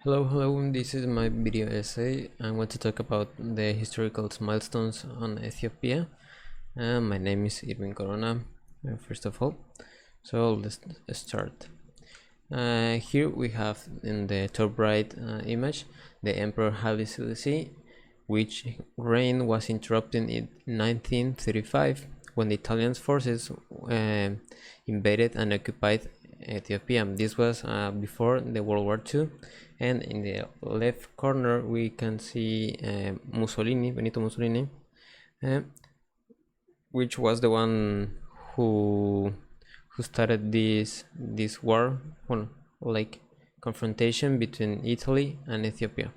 Hello, this is my video essay. I want to talk about the historical milestones on Ethiopia. My name is Irving, first of all. So let's start. Here we have in the top right image the Emperor Haile Selassie, which reign was interrupted in 1935 when the Italian forces invaded and occupied Ethiopia. This was before the World War II, and in the left corner we can see Benito Mussolini, which was the one who started this war, like confrontation between Italy and Ethiopia.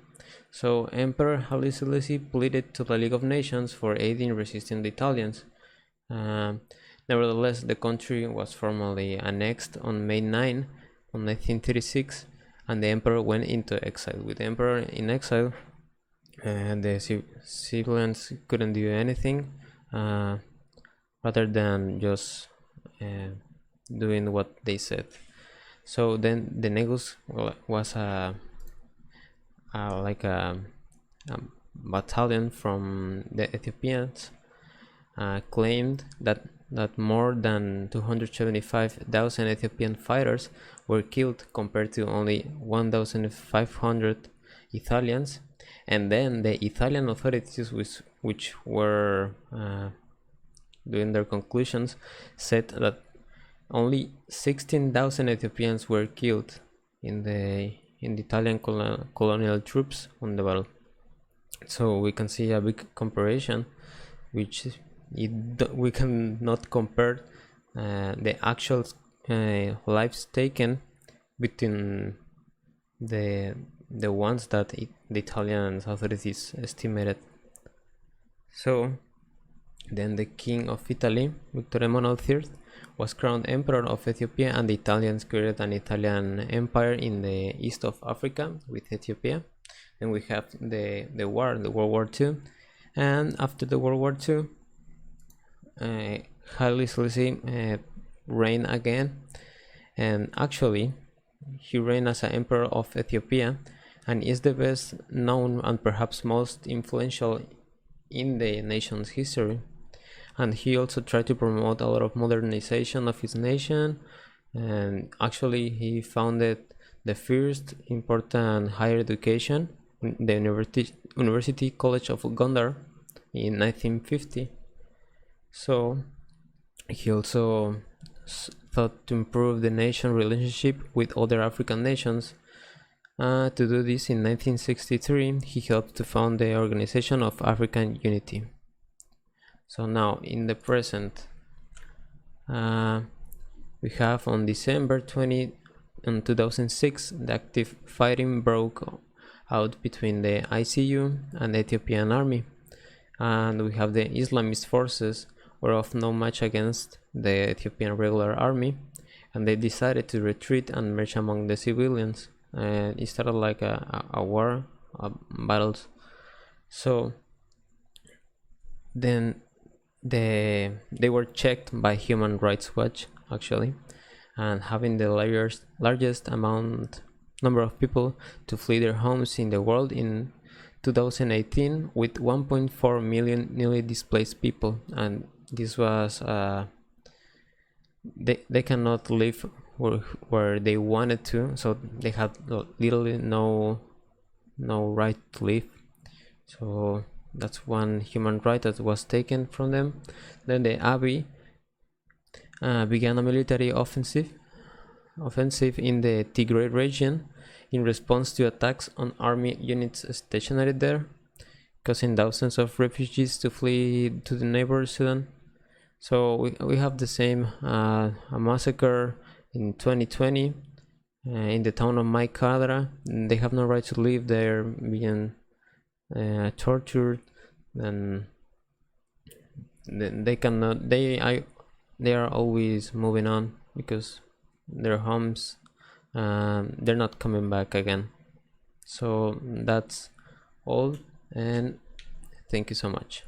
So Emperor Haile Selassie pleaded to the League of Nations for aid in resisting the Italians. Nevertheless, the country was formally annexed on May 9, 1936, and the emperor went into exile. With the emperor in exile, the civilians couldn't do anything rather than just doing what they said. So then the Negus was like a battalion from the Ethiopians claimed that more than 275,000 Ethiopian fighters were killed compared to only 1,500 Italians, and then the Italian authorities, which were doing their conclusions, said that only 16,000 Ethiopians were killed in the Italian colonial troops on the battle. So we can see a big comparison, which we cannot compare the actual lives taken between the ones that the Italian authorities estimated. So then the king of Italy, Victor Emmanuel III, was crowned emperor of Ethiopia, and the Italians created an Italian empire in the east of Africa with Ethiopia. Then we have the World War II, and after the World War II, Haile Selassie reigned again, and actually he reigned as an emperor of Ethiopia and is the best known and perhaps most influential in the nation's history. And he also tried to promote a lot of modernization of his nation, and actually he founded the first important higher education, the University College of Gondar, in 1950. So he also thought to improve the nation relationship with other African nations. To do this, in 1963 he helped to found the Organization of African Unity. So now in the present, we have on December 20 in 2006 the active fighting broke out between the ICU and the Ethiopian army, and we have the Islamist forces were of no match against the Ethiopian regular army, and they decided to retreat and march among the civilians, and it started like a war, battles. So then they were checked by Human Rights Watch, actually, and having the largest number of people to flee their homes in the world in 2018, with 1.4 million newly displaced people. And this was they cannot live where they wanted to, so they had literally no right to live. So that's one human right that was taken from them. Then the Abiy began a military offensive in the Tigray region in response to attacks on army units stationed there, causing thousands of refugees to flee to the neighbor Sudan. So we have the same a massacre in 2020 in the town of Maikadra. They have no right to live there, being tortured, and they cannot. They are always moving on because their homes, they're not coming back again. So that's all, and thank you so much.